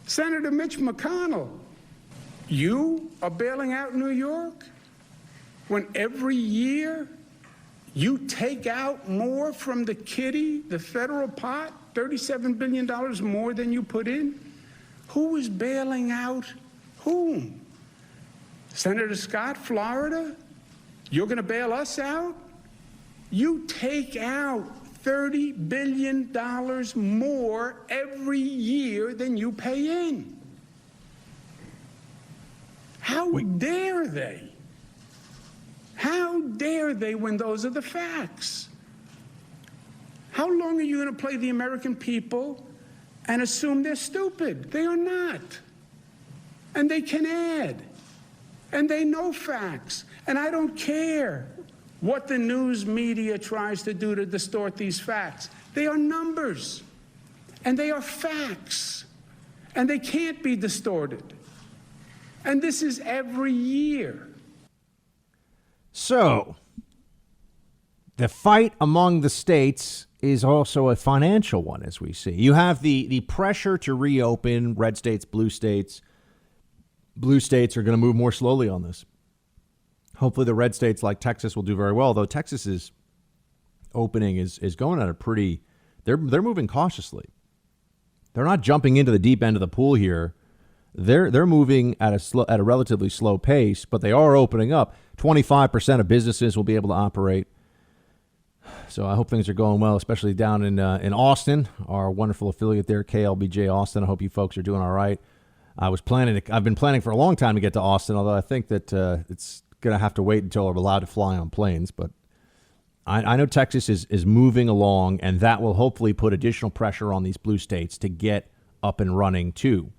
Senator Mitch McConnell, you are bailing out New York when every year you take out more from the kitty, the federal pot, $37 billion more than you put in? Who is bailing out whom? Senator Scott, Florida, you're going to bail us out? You take out $30 billion more every year than you pay in. How dare they? How dare they when those are the facts? How long are you going to play the American people and assume they're stupid? They are not. And they can add. And they know facts. And I don't care what the news media tries to do to distort these facts. They are numbers. And they are facts. And they can't be distorted. And this is every year. So, the fight among the states is also a financial one, as we see. You have the pressure to reopen red states, blue states. Blue states are going to move more slowly on this. Hopefully the red states like Texas will do very well, though Texas's opening is going at a pretty, they're moving cautiously. They're not jumping into the deep end of the pool here. They're moving at a relatively slow pace, but they are opening up. 25% of businesses will be able to operate. So I hope things are going well, especially down in Austin, our wonderful affiliate there, KLBJ Austin. I hope you folks are doing all right. I've been planning for a long time to get to Austin, although I think that it's going to have to wait until we're allowed to fly on planes. But I know Texas is moving along, and that will hopefully put additional pressure on these blue states to get up and running too.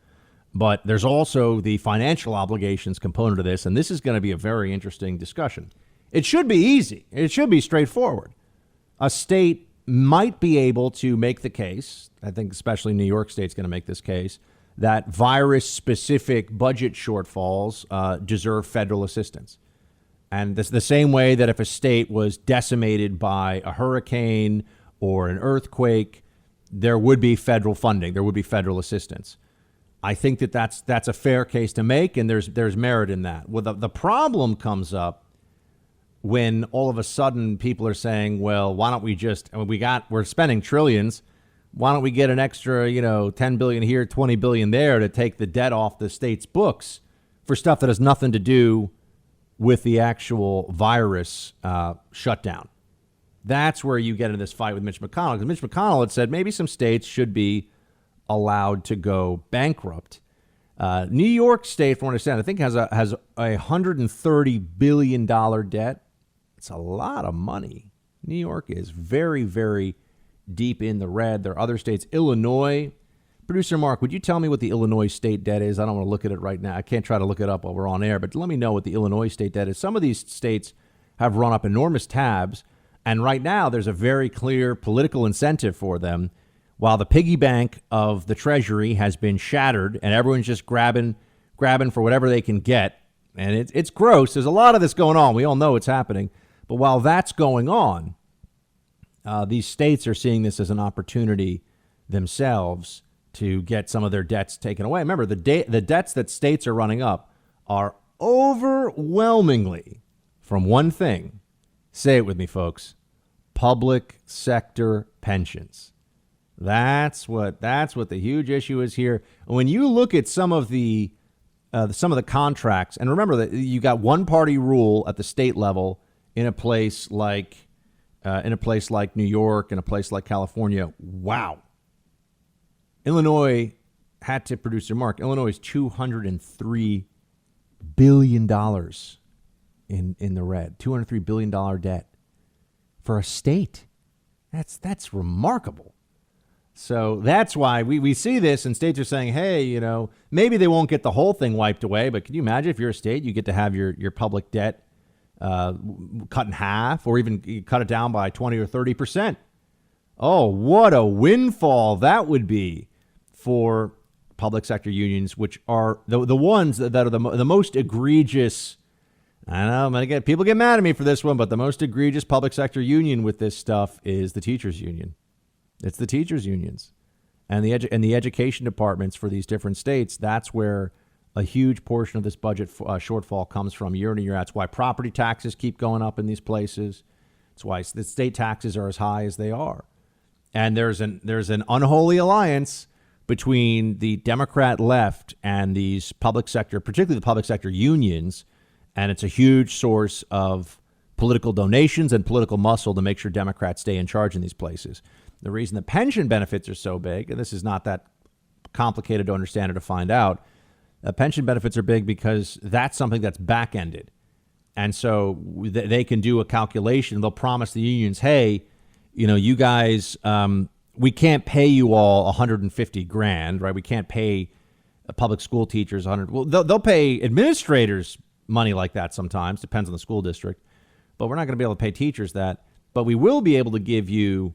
But there's also the financial obligations component of this, and this is going to be a very interesting discussion. It should be easy. It should be straightforward. A state might be able to make the case, I think especially New York State's going to make this case, that virus-specific budget shortfalls deserve federal assistance. And this the same way that if a state was decimated by a hurricane or an earthquake, there would be federal funding, there would be federal assistance. I think that's a fair case to make, and there's merit in that. Well, the problem comes up when all of a sudden people are saying, well, why don't we just, we're spending trillions. Why don't we get an extra, 10 billion here, 20 billion there to take the debt off the state's books for stuff that has nothing to do with the actual virus shutdown? That's where you get into this fight with Mitch McConnell, because Mitch McConnell had said maybe some states should be allowed to go bankrupt. New York State, from what I understand, I think has a $130 billion debt. It's a lot of money. New York is very, very deep in the red. There are other states. Illinois. Producer Mark, would you tell me what the Illinois state debt is? I don't want to look at it right now. I can't try to look it up while we're on air, but let me know what the Illinois state debt is. Some of these states have run up enormous tabs, and right now there's a very clear political incentive for them. While the piggy bank of the Treasury has been shattered and everyone's just grabbing for whatever they can get, and it's gross. There's a lot of this going on. We all know it's happening. But while that's going on, these states are seeing this as an opportunity themselves to get some of their debts taken away. Remember, the debts that states are running up are overwhelmingly from one thing. Say it with me, folks. Public sector pensions. That's what the huge issue is here. When you look at some of the contracts, and remember that you got one party rule at the state level in a place like New York, in a place like California. Wow. Illinois had to produce a mark. Illinois is $203 billion in the red. $203 billion debt for a state. That's remarkable. So that's why we see this, and states are saying, hey, maybe they won't get the whole thing wiped away, but can you imagine if you're a state, you get to have your public debt cut in half, or even cut it down by 20 or 30%. Oh, what a windfall that would be for public sector unions, which are the ones that are the most egregious. I know people get mad at me for this one, but the most egregious public sector union with this stuff is the teachers union. It's the teachers unions. And the education departments for these different states, that's where a huge portion of this budget shortfall comes from year in and year out. That's why property taxes keep going up in these places. It's why the state taxes are as high as they are. And there's an unholy alliance between the Democrat left and these public sector, particularly the public sector unions, and it's a huge source of political donations and political muscle to make sure Democrats stay in charge in these places. The reason the pension benefits are so big, and this is not that complicated to understand or to find out, pension benefits are big because that's something that's back-ended. And so they can do a calculation. They'll promise the unions, hey, you guys, we can't pay you all 150 grand, right? We can't pay public school teachers 100. Well, they'll pay administrators money like that sometimes, depends on the school district. But we're not going to be able to pay teachers that. But we will be able to give you,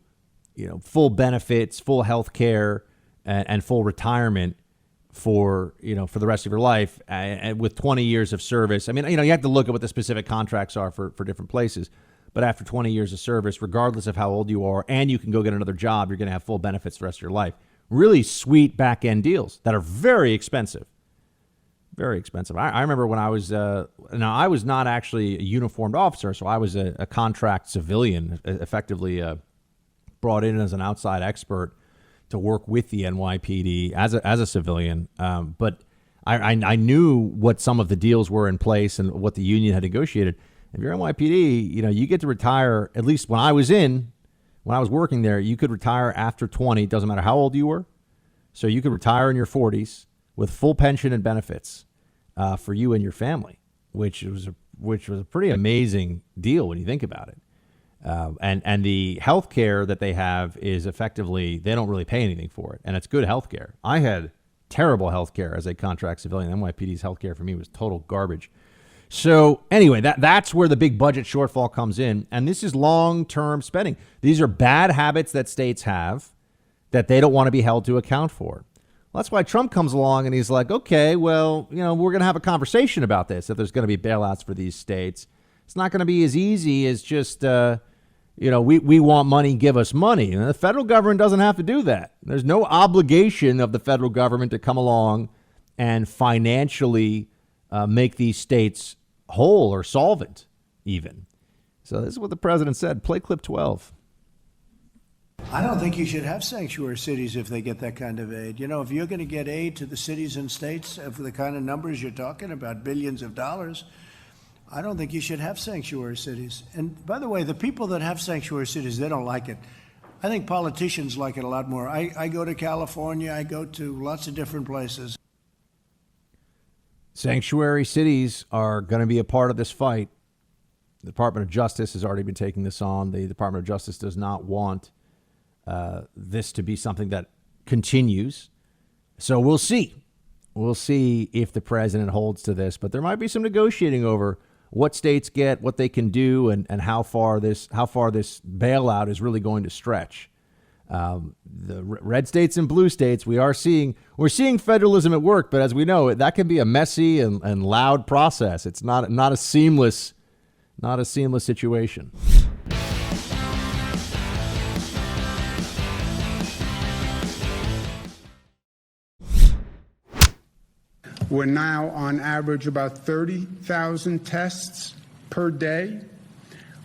full benefits, full health care, and full retirement for the rest of your life, and with 20 years of service. I mean, you have to look at what the specific contracts are for different places. But after 20 years of service, regardless of how old you are, and you can go get another job, you're going to have full benefits the rest of your life. Really sweet back end deals that are very expensive. Very expensive. I remember when I was, now I was not actually a uniformed officer, so I was a contract civilian, effectively brought in as an outside expert to work with the NYPD as a civilian. But I knew what some of the deals were in place and what the union had negotiated. If you're NYPD, you get to retire, at least when I was working there, you could retire after 20, doesn't matter how old you were. So you could retire in your 40s with full pension and benefits for you and your family, which was a pretty amazing deal when you think about it. And the health care that they have is effectively, they don't really pay anything for it. And it's good health care. I had terrible health care as a contract civilian. NYPD's health care for me was total garbage. So anyway, that's where the big budget shortfall comes in. And this is long-term spending. These are bad habits that states have that they don't want to be held to account for. Well, that's why Trump comes along and he's like, okay, well, we're going to have a conversation about this. If there's going to be bailouts for these states, it's not going to be as easy as just, we want money, give us money. And the federal government doesn't have to do that. There's no obligation of the federal government to come along and financially make these states whole or solvent even. So this is what the president said. Play clip 12. I don't think you should have sanctuary cities if they get that kind of aid. If you're going to get aid to the cities and states for the kind of numbers you're talking about, billions of dollars, I don't think you should have sanctuary cities. And by the way, the people that have sanctuary cities, they don't like it. I think politicians like it a lot more. I go to California. I go to lots of different places. Sanctuary cities are going to be a part of this fight. The Department of Justice has already been taking this on. The Department of Justice does not want this to be something that continues. So we'll see. We'll see if the president holds to this. But there might be some negotiating over what states get, what they can do, and how far this bailout is really going to stretch. The red states and blue states, we're seeing federalism at work, but as we know, that can be a messy and loud process. It's not a seamless situation. We're now on average about 30,000 tests per day,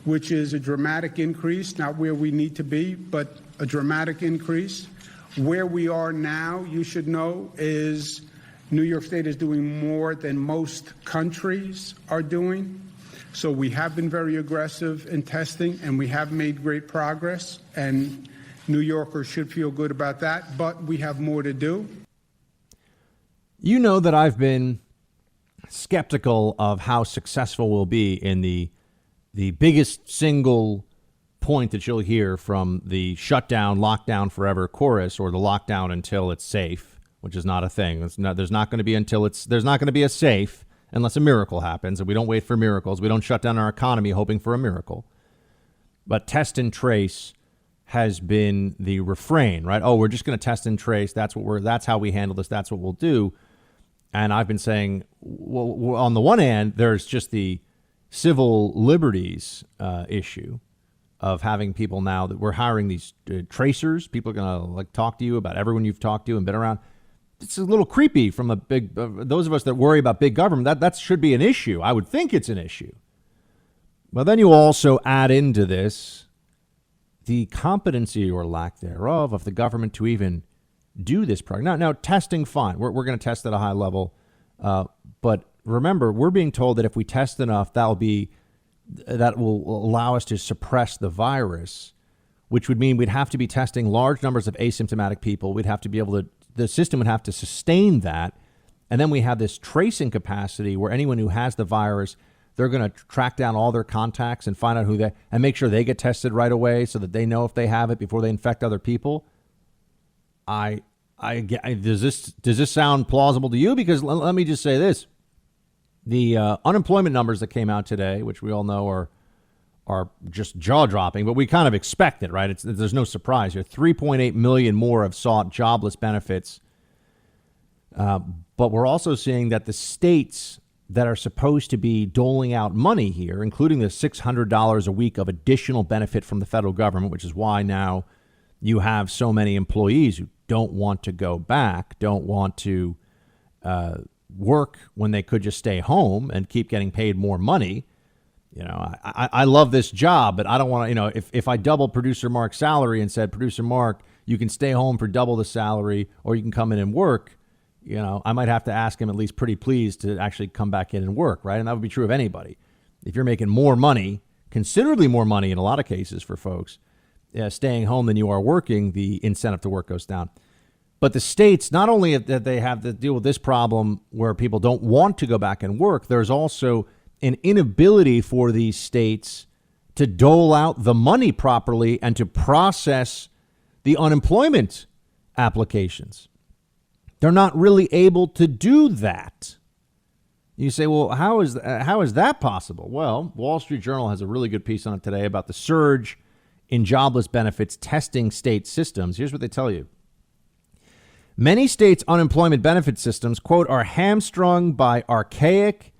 which is a dramatic increase, not where we need to be, but a dramatic increase. Where we are now, you should know, is New York State is doing more than most countries are doing. So we have been very aggressive in testing, and we have made great progress, and New Yorkers should feel good about that, but we have more to do. You know that I've been skeptical of how successful we'll be in the biggest single point that you'll hear from the shutdown, lockdown forever chorus, or the lockdown until it's safe, which is not a thing. There's not going to be a safe unless a miracle happens, and we don't wait for miracles. We don't shut down our economy hoping for a miracle. But test and trace has been the refrain, right? Oh, we're just going to test and trace. That's how we handle this. That's what we'll do. And I've been saying, well, on the one hand, there's just the civil liberties issue of having people now that we're hiring these tracers. People are going to like talk to you about everyone you've talked to and been around. It's a little creepy from a big, those of us that worry about big government. That should be an issue. I would think it's an issue. But then you also add into this the competency or lack thereof of the government to even do this program. Now testing, fine. We're going to test at a high level. But remember, we're being told that if we test enough, that will allow us to suppress the virus, which would mean we'd have to be testing large numbers of asymptomatic people. We'd have to be able to, the system would have to sustain that. And then we have this tracing capacity where anyone who has the virus, they're going to track down all their contacts and find out and make sure they get tested right away so that they know if they have it before they infect other people. Does this sound plausible to you? Because let me just say this. The unemployment numbers that came out today, which we all know are just jaw-dropping, but we kind of expect it, right? There's no surprise here. 3.8 million more have sought jobless benefits. But we're also seeing that the states that are supposed to be doling out money here, including the $600 a week of additional benefit from the federal government, which is why now you have so many employees who don't want to go back, don't want to work when they could just stay home and keep getting paid more money. You know, I love this job, but I don't want to, you know, if I double producer Mark's salary and said, producer Mark, you can stay home for double the salary or you can come in and work, you know, I might have to ask him at least pretty please to actually come back in and work, right? And that would be true of anybody. If you're making more money, considerably more money in a lot of cases for folks, staying home than you are working, the incentive to work goes down. But the states, not only that they have to deal with this problem where people don't want to go back and work, there's also an inability for these states to dole out the money properly and to process the unemployment applications. They're not really able to do that. You say, well, how is that possible? Well, Wall Street Journal has a really good piece on it today about the surge in jobless benefits testing state systems. Here's what they tell you. Many states' unemployment benefit systems, quote, are hamstrung by archaic,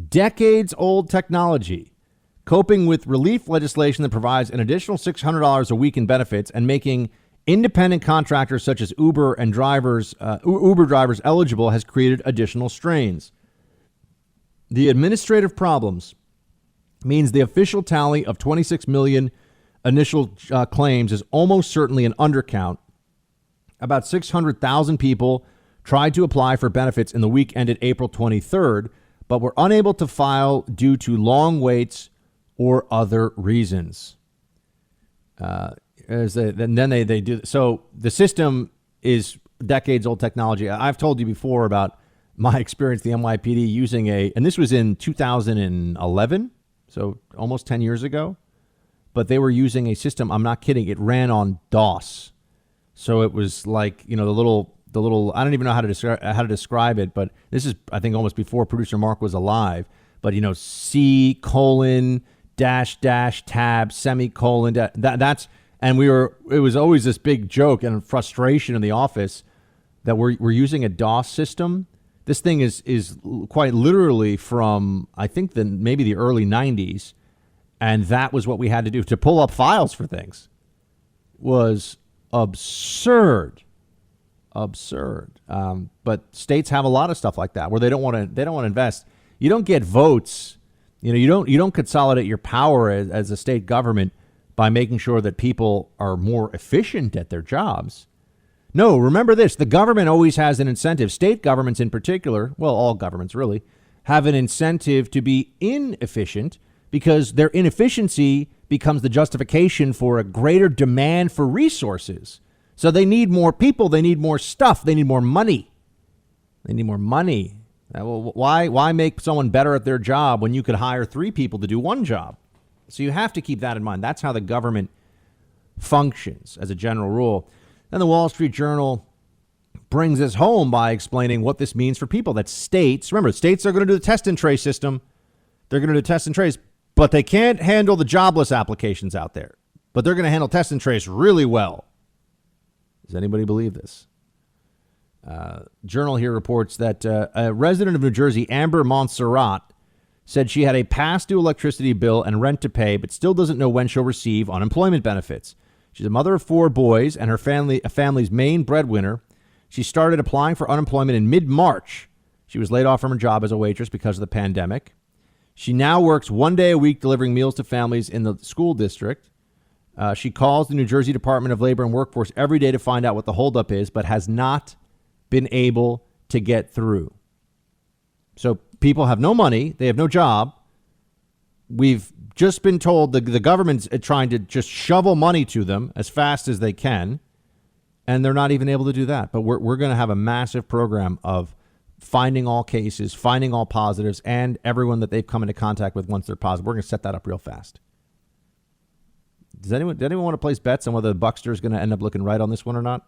decades-old technology, coping with relief legislation that provides an additional $600 a week in benefits and making independent contractors such as Uber drivers eligible has created additional strains. The administrative problems means the official tally of 26 million initial claims is almost certainly an undercount. About 600,000 people tried to apply for benefits in the week ended April 23rd, but were unable to file due to long waits or other reasons. They do. So the system is decades old technology. I've told you before about my experience, the NYPD using and this was in 2011, so almost 10 years ago, but they were using a system. I'm not kidding. It ran on DOS. So it was like, you know, the little, I don't even know how to describe it, but this is, I think, almost before producer Mark was alive, but, you know, C : tab, semicolon, that's, and it was always this big joke and frustration in the office that we're using a DOS system. This thing is quite literally from, I think, maybe the early 90s. And that was what we had to do to pull up files for things. Was absurd. But states have a lot of stuff like that where they don't want to invest. You don't get votes. You know, you don't consolidate your power as a state government by making sure that people are more efficient at their jobs. No, remember this. The government always has an incentive. State governments in particular, well, all governments really, have an incentive to be inefficient because their inefficiency becomes the justification for a greater demand for resources. So they need more people. They need more stuff. They need more money. Well, why make someone better at their job when you could hire 3 people to do one job? So you have to keep that in mind. That's how the government functions as a general rule. Then the Wall Street Journal brings us home by explaining what this means for people. That states, remember, states are going to do the test and trace system. They're going to do test and trace, but they can't handle the jobless applications out there. But they're going to handle test and trace really well. Does anybody believe this? Journal here reports that a resident of New Jersey, Amber Montserrat, said she had a past due electricity bill and rent to pay, but still doesn't know when she'll receive unemployment benefits. She's a mother of 4 boys and her family's main breadwinner. She started applying for unemployment in mid-March. She was laid off from her job as a waitress because of the pandemic. She now works 1 day a week delivering meals to families in the school district. She calls the New Jersey Department of Labor and Workforce every day to find out what the holdup is, but has not been able to get through. So people have no money. They have no job. We've just been told the government's trying to just shovel money to them as fast as they can, and they're not even able to do that. But we're going to have a massive program of finding all cases, finding all positives, and everyone that they've come into contact with once they're positive. We're going to set that up real fast. Does anyone want to place bets on whether the Buckster is going to end up looking right on this one or not?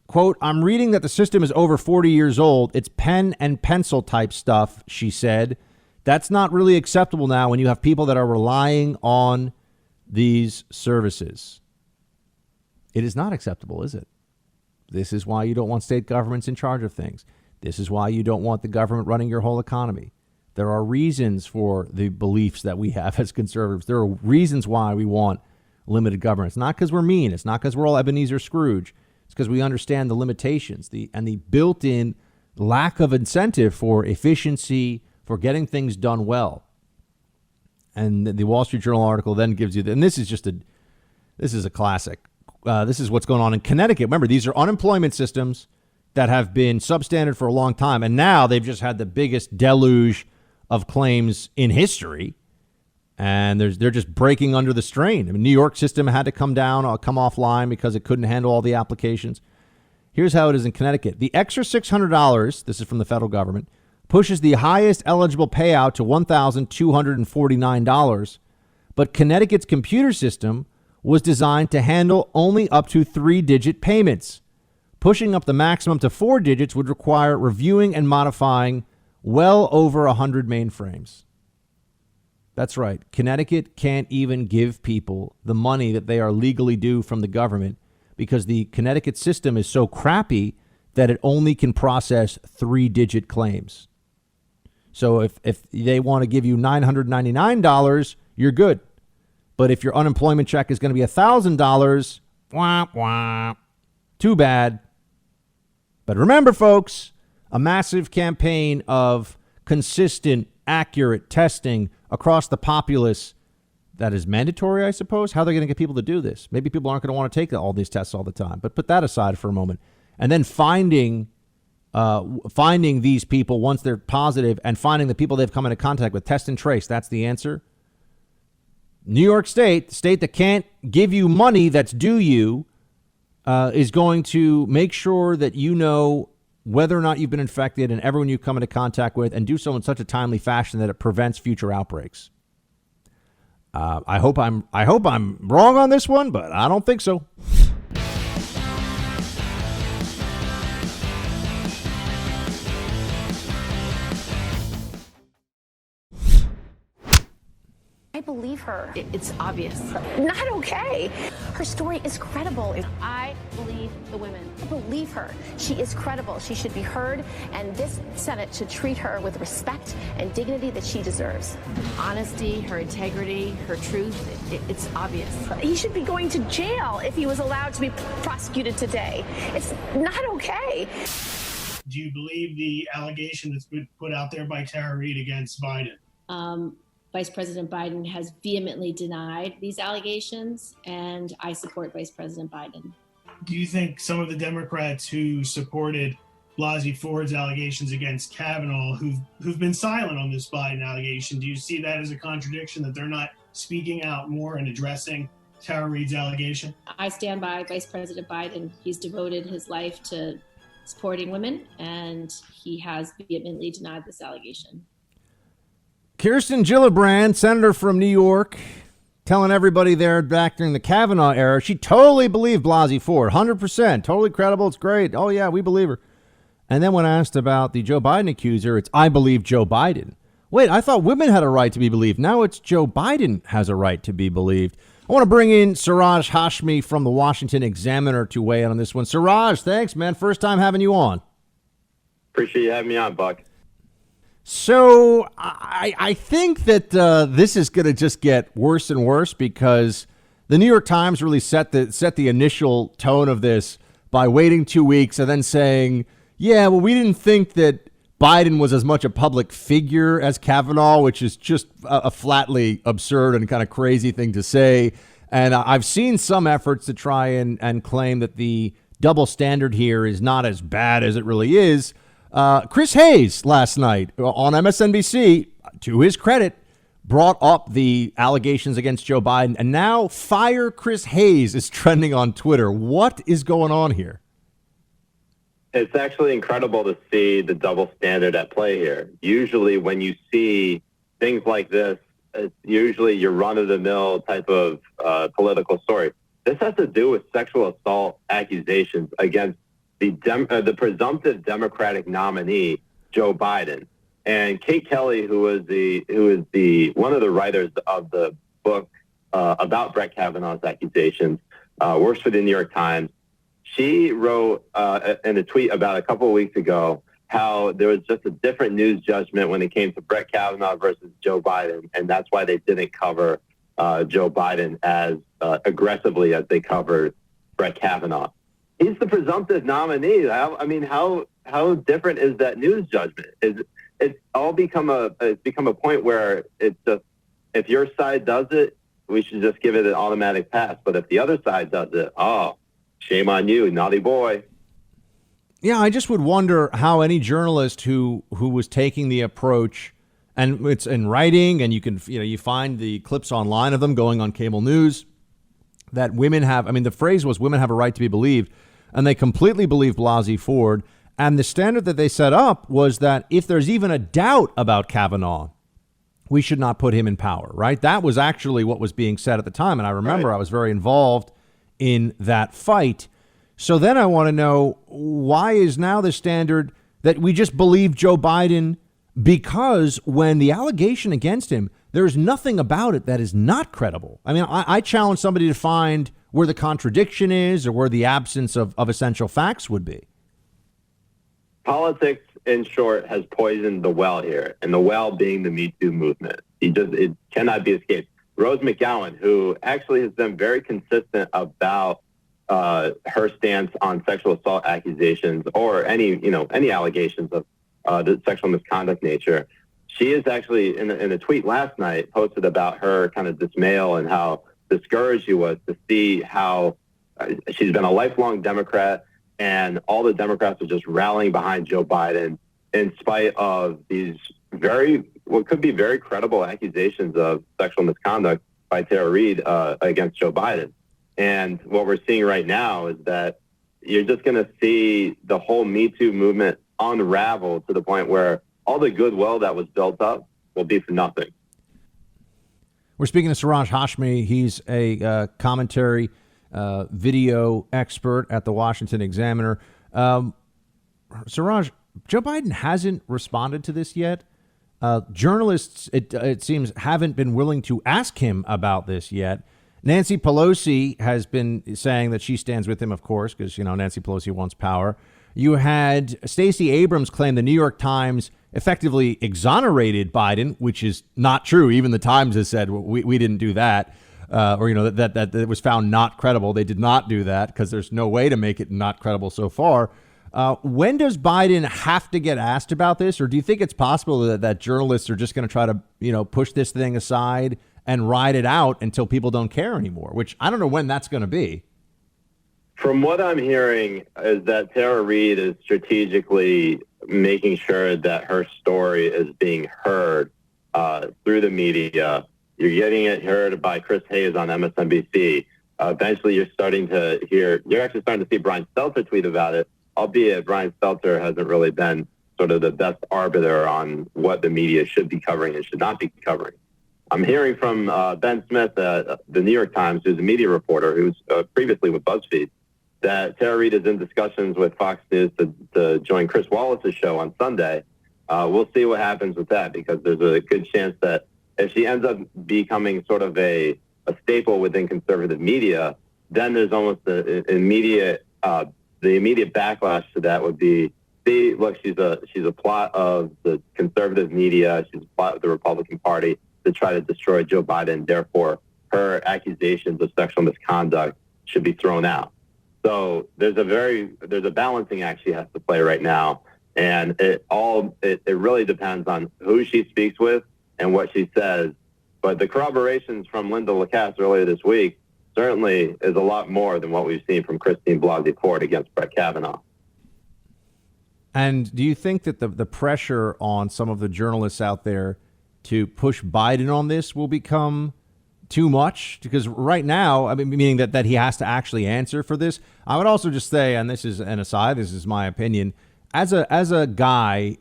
Quote, I'm reading that the system is over 40 years old. It's pen and pencil type stuff, she said. That's not really acceptable now when you have people that are relying on these services. It is not acceptable, is it? This is why you don't want state governments in charge of things. This is why you don't want the government running your whole economy. There are reasons for the beliefs that we have as conservatives. There are reasons why we want limited government. It's not because we're mean. It's not because we're all Ebenezer Scrooge. It's because we understand the limitations, and the built-in lack of incentive for efficiency, for getting things done well. And the Wall Street Journal article then gives you, and this is a classic. This is what's going on in Connecticut. Remember, these are unemployment systems that have been substandard for a long time, and now they've just had the biggest deluge of claims in history, and they're just breaking under the strain. I mean, New York system had to come offline because it couldn't handle all the applications. Here's how it is in Connecticut. The extra $600, this is from the federal government, pushes the highest eligible payout to $1,249, but Connecticut's computer system was designed to handle only up to 3-digit payments. Pushing up the maximum to 4 digits would require reviewing and modifying well over 100 mainframes. That's right. Connecticut can't even give people the money that they are legally due from the government because the Connecticut system is so crappy that it only can process 3-digit claims. So if they want to give you $999, you're good. But if your unemployment check is going to be $1,000, wah, wah, too bad. But remember, folks, a massive campaign of consistent, accurate testing across the populace that is mandatory, I suppose. How are they going to get people to do this? Maybe people aren't going to want to take all these tests all the time. But put that aside for a moment. And then finding these people once they're positive and finding the people they've come into contact with. Test and trace. That's the answer. New York State, the state that can't give you money that's due you, is going to make sure that you know whether or not you've been infected and everyone you come into contact with, and do so in such a timely fashion that it prevents future outbreaks. I hope I'm wrong on this one, but I don't think so. I believe her. It's obvious. Not okay. Her story is credible. I believe the women. I believe her. She is credible. She should be heard, and this Senate should treat her with respect and dignity that she deserves. Honesty, her integrity, her truth, it's obvious. He should be going to jail if he was allowed to be prosecuted today. It's not okay. Do you believe the allegation that's been put out there by Tara Reade against Biden? Vice President Biden has vehemently denied these allegations, and I support Vice President Biden. Do you think some of the Democrats who supported Blasey Ford's allegations against Kavanaugh, who've been silent on this Biden allegation, do you see that as a contradiction, that they're not speaking out more and addressing Tara Reade's allegation? I stand by Vice President Biden. He's devoted his life to supporting women, and he has vehemently denied this allegation. Kirsten Gillibrand, senator from New York, telling everybody there back during the Kavanaugh era, she totally believed Blasey Ford, 100%, totally credible, it's great. Oh, yeah, we believe her. And then when asked about the Joe Biden accuser, it's, I believe Joe Biden. Wait, I thought women had a right to be believed. Now it's Joe Biden has a right to be believed. I want to bring in Siraj Hashmi from the Washington Examiner to weigh in on this one. Siraj, thanks, man. First time having you on. Appreciate you having me on, Buck. So I think that this is going to just get worse and worse because the New York Times really set the initial tone of this by waiting 2 weeks and then saying, yeah, well, we didn't think that Biden was as much a public figure as Kavanaugh, which is just a flatly absurd and kind of crazy thing to say. And I've seen some efforts to try and claim that the double standard here is not as bad as it really is. Chris Hayes last night on MSNBC, to his credit, brought up the allegations against Joe Biden, and now Fire Chris Hayes is trending on Twitter. What is going on here? It's actually incredible to see the double standard at play here. Usually when you see things like this, it's usually your run-of-the-mill type of political story. This has to do with sexual assault accusations against the presumptive Democratic nominee, Joe Biden. And Kate Kelly, who is one of the writers of the book about Brett Kavanaugh's accusations, works for the New York Times. She wrote in a tweet about a couple of weeks ago how there was just a different news judgment when it came to Brett Kavanaugh versus Joe Biden, and that's why they didn't cover Joe Biden as aggressively as they covered Brett Kavanaugh. He's the presumptive nominee. I mean, how different is that news judgment? It's become a point where it's just, if your side does it, we should just give it an automatic pass. But if the other side does it, shame on you, naughty boy. Yeah, I just would wonder how any journalist who was taking the approach, and it's in writing, and you find the clips online of them going on cable news, that women have, I mean, the phrase was women have a right to be believed, and they completely believe Blasey Ford. And the standard that they set up was that if there's even a doubt about Kavanaugh, we should not put him in power, right? That was actually what was being said at the time. And I remember I was very involved in that fight. So then I want to know, why is now the standard that we just believe Joe Biden, because when the allegation against him, there's nothing about it that is not credible. I mean, I challenge somebody to find where the contradiction is or where the absence of essential facts would be. Politics, in short, has poisoned the well here, and the well being the Me Too movement. It cannot be escaped. Rose McGowan, who actually has been very consistent about her stance on sexual assault accusations or any allegations of the sexual misconduct nature, she is actually in a tweet last night posted about her kind of dismay and how discouraged she was to see how she's been a lifelong Democrat, and all the Democrats are just rallying behind Joe Biden in spite of these what could be very credible accusations of sexual misconduct by Tara Reade against Joe Biden. And what we're seeing right now is that you're just going to see the whole Me Too movement unravel to the point where all the goodwill that was built up will be for nothing. We're speaking to Siraj Hashmi. He's a commentary video expert at the Washington Examiner. Siraj, Joe Biden hasn't responded to this yet. Journalists, it seems, haven't been willing to ask him about this yet. Nancy Pelosi has been saying that she stands with him, of course, because, Nancy Pelosi wants power. You had Stacey Abrams claim the New York Times effectively exonerated Biden, which is not true. Even the Times has said we didn't do that, that it was found not credible. They did not do that because there's no way to make it not credible so far. When does Biden have to get asked about this, or do you think it's possible that journalists are just going to try to push this thing aside and ride it out until people don't care anymore? Which I don't know when that's going to be. From what I'm hearing is that Tara Reade is strategically making sure that her story is being heard through the media. You're getting it heard by Chris Hayes on MSNBC. Eventually, you're actually starting to see Brian Stelter tweet about it, albeit Brian Stelter hasn't really been sort of the best arbiter on what the media should be covering and should not be covering. I'm hearing from Ben Smith at the New York Times, who's a media reporter who's previously with BuzzFeed, that Tara Reade is in discussions with Fox News to join Chris Wallace's show on Sunday. We'll see what happens with that, because there's a good chance that if she ends up becoming sort of a staple within conservative media, then there's almost the immediate backlash to that would be see, look, she's a plot of the conservative media. She's a plot of the Republican Party to try to destroy Joe Biden. Therefore, her accusations of sexual misconduct should be thrown out. So there's a balancing act she has to play right now, and it really depends on who she speaks with and what she says. But the corroborations from Linda Lacasse earlier this week certainly is a lot more than what we've seen from Christine Blasey Ford against Brett Kavanaugh. And do you think that the pressure on some of the journalists out there to push Biden on this will become too much? Because right now, I mean, meaning that he has to actually answer for this. I would also just say, and this is an aside, this is my opinion, as a guy,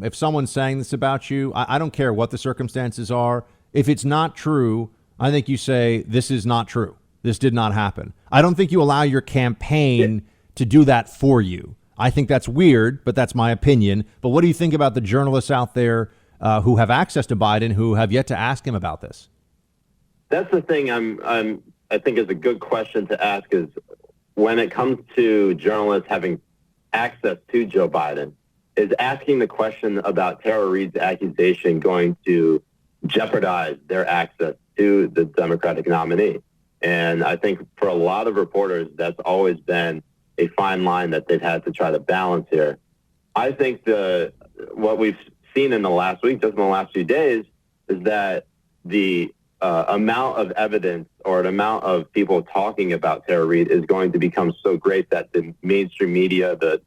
if someone's saying this about you, I don't care what the circumstances are. If it's not true, I think you say, this is not true. This did not happen. I don't think you allow your campaign to do that for you. I think that's weird, but that's my opinion. But what do you think about the journalists out there who have access to Biden who have yet to ask him about this? That's the thing I think is a good question to ask, is when it comes to journalists having access to Joe Biden, is asking the question about Tara Reade's accusation going to jeopardize their access to the Democratic nominee? And I think for a lot of reporters, that's always been a fine line that they've had to try to balance here. I think what we've seen in the last week, just in the last few days, is that the amount of evidence or an amount of people talking about Tara Reade is going to become so great that the mainstream media, the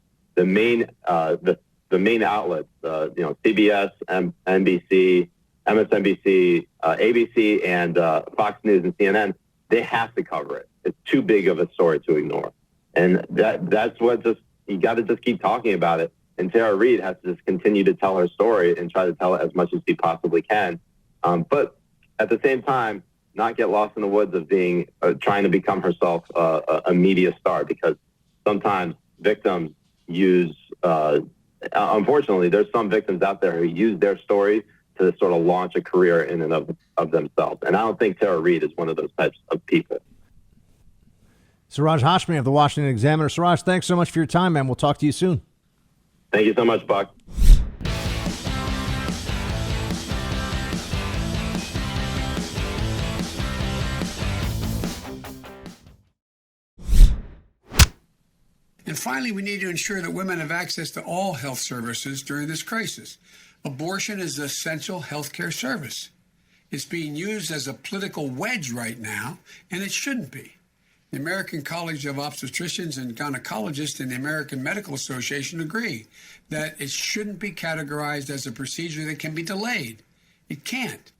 main outlets, CBS, NBC, MSNBC, ABC, and Fox News and CNN, they have to cover it. It's too big of a story to ignore. And that's what you got to just keep talking about it. And Tara Reade has to just continue to tell her story and try to tell it as much as she possibly can. But at the same time, not get lost in the woods of being trying to become herself a media star, because sometimes victims use, unfortunately, there's some victims out there who use their story to sort of launch a career in and of themselves. And I don't think Tara Reade is one of those types of people. Siraj Hashmi of the Washington Examiner. Siraj, thanks so much for your time, man. We'll talk to you soon. Thank you so much, Buck. And finally, we need to ensure that women have access to all health services during this crisis. Abortion is an essential health care service. It's being used as a political wedge right now, and it shouldn't be. The American College of Obstetricians and Gynecologists and the American Medical Association agree that it shouldn't be categorized as a procedure that can be delayed. It can't.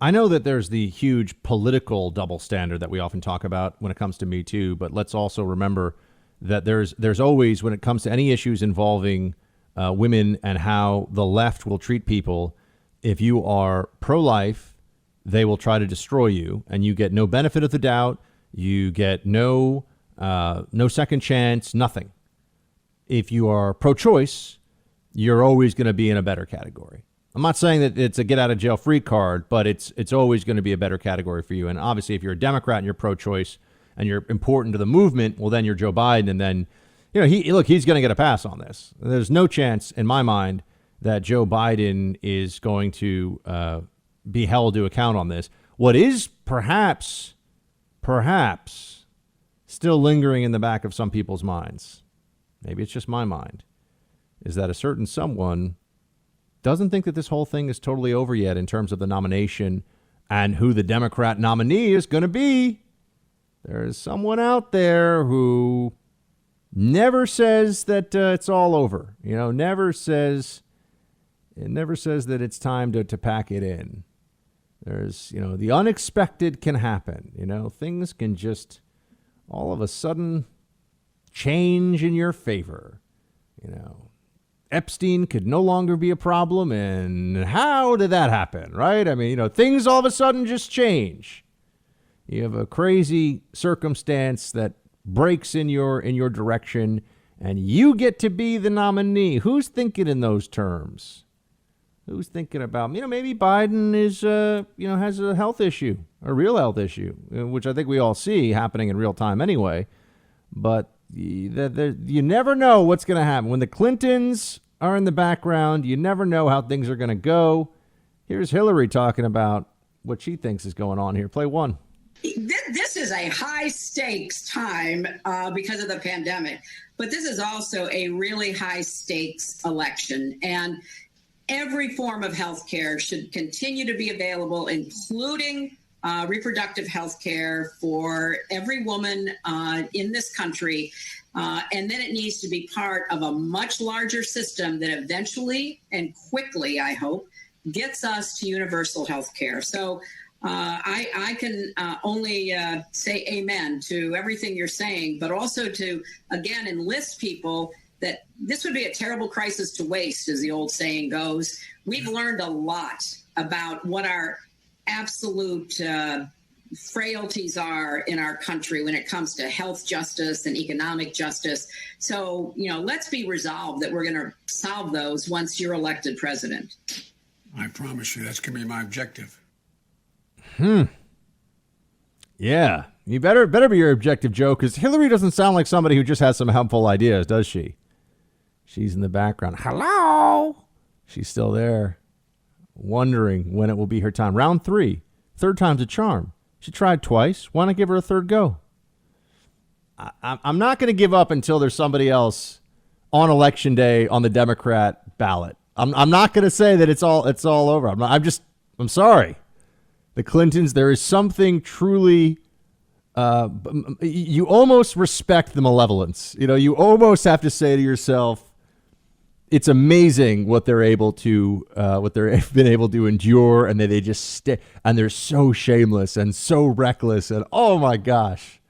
I know that there's the huge political double standard that we often talk about when it comes to Me Too, but let's also remember that there's always, when it comes to any issues involving women and how the left will treat people, if you are pro-life, they will try to destroy you, and you get no benefit of the doubt. You get no second chance, nothing. If you are pro-choice, you're always going to be in a better category. I'm not saying that it's a get-out-of-jail-free card, but it's always going to be a better category for you. And obviously, if you're a Democrat and you're pro-choice and you're important to the movement, well, then you're Joe Biden, and then he's going to get a pass on this. There's no chance in my mind that Joe Biden is going to be held to account on this. What is perhaps still lingering in the back of some people's minds, maybe it's just my mind, is that a certain someone doesn't think that this whole thing is totally over yet in terms of the nomination and who the Democrat nominee is going to be. There's someone out there who never says that it's all over. Never says that it's time to pack it in. There's, the unexpected can happen. Things can just all of a sudden change in your favor. Epstein could no longer be a problem. And how did that happen? Right? I mean, things all of a sudden just change. You have a crazy circumstance that breaks in your direction, and you get to be the nominee. Who's thinking in those terms? Who's thinking about, maybe Biden is, has a health issue, a real health issue, which I think we all see happening in real time anyway. But You never know what's going to happen. When the Clintons are in the background, you never know how things are going to go. Here's Hillary talking about what she thinks is going on here. Play one. This is a high stakes time because of the pandemic, but this is also a really high stakes election. And every form of health care should continue to be available, including reproductive health care for every woman in this country. And then it needs to be part of a much larger system that eventually and quickly, I hope, gets us to universal health care. So I can only say amen to everything you're saying, but also to, again, enlist people that this would be a terrible crisis to waste, as the old saying goes. We've learned a lot about what our absolute frailties are in our country when it comes to health justice and economic justice. So, let's be resolved that we're going to solve those once you're elected president. I promise you that's going to be my objective. Yeah, you better be your objective, Joe, because Hillary doesn't sound like somebody who just has some helpful ideas, does she? She's in the background. Hello? She's still there, wondering when it will be her time. Round 3, third time's a charm. She tried twice. Why not give her a third go? I'm not going to give up until there's somebody else on election day on the Democrat ballot. I'm not going to say that it's all over. I'm sorry. The Clintons, there is something truly, you almost respect the malevolence. You almost have to say to yourself, it's amazing what they're able to, what they've been able to endure, and they just stay, and they're so shameless and so reckless, and oh my gosh,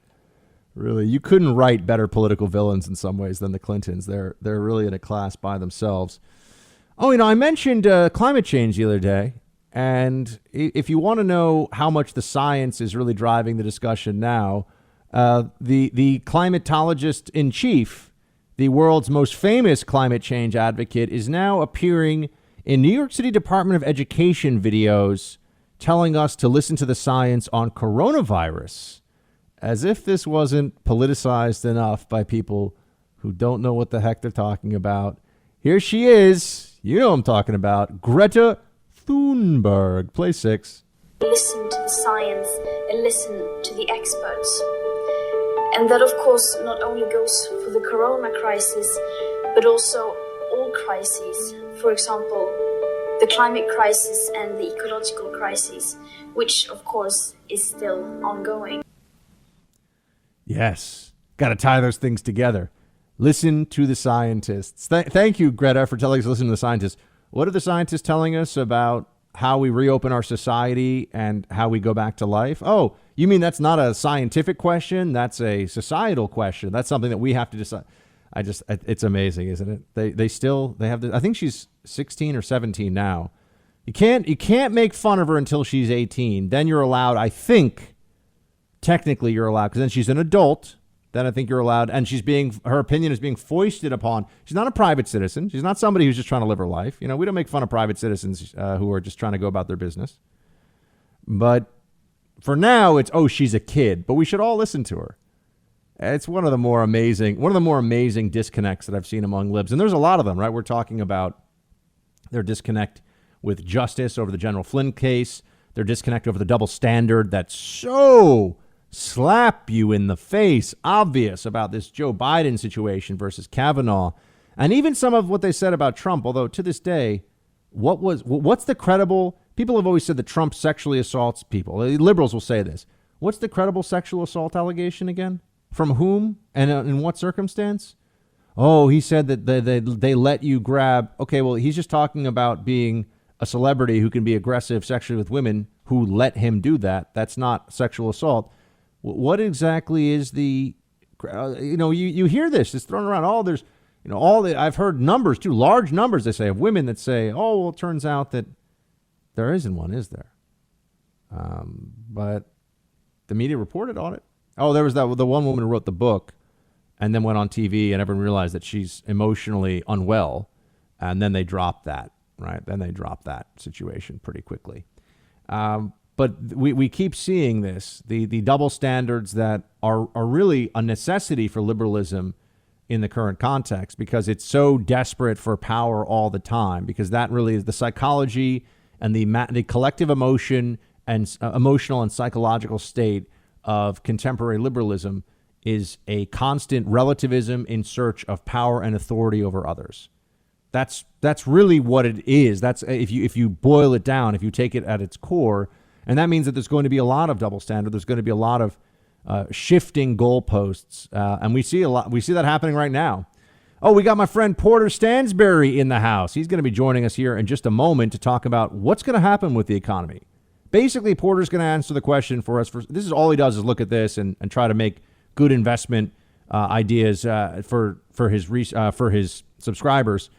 really, you couldn't write better political villains in some ways than the Clintons. They're really in a class by themselves. Oh, I mentioned climate change the other day. And if you want to know how much the science is really driving the discussion now, the climatologist in chief, the world's most famous climate change advocate, is now appearing in New York City Department of Education videos telling us to listen to the science on coronavirus, as if this wasn't politicized enough by people who don't know what the heck they're talking about. Here she is. You know what I'm talking about. Greta Thunberg. Play 6. Listen to the science and listen to the experts. And that, of course, not only goes for the corona crisis, but also all crises. For example, the climate crisis and the ecological crisis, which, of course, is still ongoing. Yes. Got to tie those things together. Listen to the scientists. Thank you, Greta, for telling us to listen to the scientists. What are the scientists telling us about how we reopen our society and how we go back to life? Oh, you mean that's not a scientific question? That's a societal question. That's something that we have to decide. It's amazing, isn't it? They have I think she's 16 or 17 now. You can't make fun of her until she's 18. Then you're allowed, I think, technically you're allowed, because then she's an adult. Then I think you're allowed, and her opinion is being foisted upon. She's not a private citizen. She's not somebody who's just trying to live her life. We don't make fun of private citizens who are just trying to go about their business. But for now, it's, she's a kid, but we should all listen to her. It's one of the more amazing disconnects that I've seen among libs. And there's a lot of them, right? We're talking about their disconnect with justice over the General Flynn case, their disconnect over the double standard that's so slap you in the face obvious about this Joe Biden situation versus Kavanaugh, and even some of what they said about Trump. Although to this day, what's the credible? People have always said that Trump sexually assaults people. Liberals will say this. What's the credible sexual assault allegation again? From whom and in what circumstance? Oh, he said that they let you grab. Okay, well, he's just talking about being a celebrity who can be aggressive sexually with women who let him do that. That's not sexual assault. What exactly is the, you hear this, it's thrown around. Oh, there's, I've heard numbers too, large numbers, they say, of women that say, oh, well, it turns out that there isn't one, is there? But the media reported on it. Oh, there was the one woman who wrote the book and then went on TV and everyone realized that she's emotionally unwell. And then they dropped that, right? Then they dropped that situation pretty quickly. But we keep seeing this, the double standards that are really a necessity for liberalism in the current context, because it's so desperate for power all the time, because that really is the psychology and the collective emotion and emotional and psychological state of contemporary liberalism is a constant relativism in search of power and authority over others. That's really what it is. That's if you boil it down, if you take it at its core. And that means that there's going to be a lot of double standard. There's going to be a lot of shifting goalposts, and we see that happening right now. Oh, we got my friend Porter Stansberry in the house. He's going to be joining us here in just a moment to talk about what's going to happen with the economy. Basically, Porter's going to answer the question for us. This is all he does is look at this and try to make good investment ideas for his subscribers.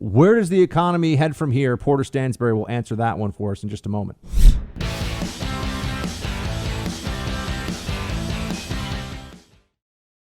Where does the economy head from here? Porter Stansberry will answer that one for us in just a moment.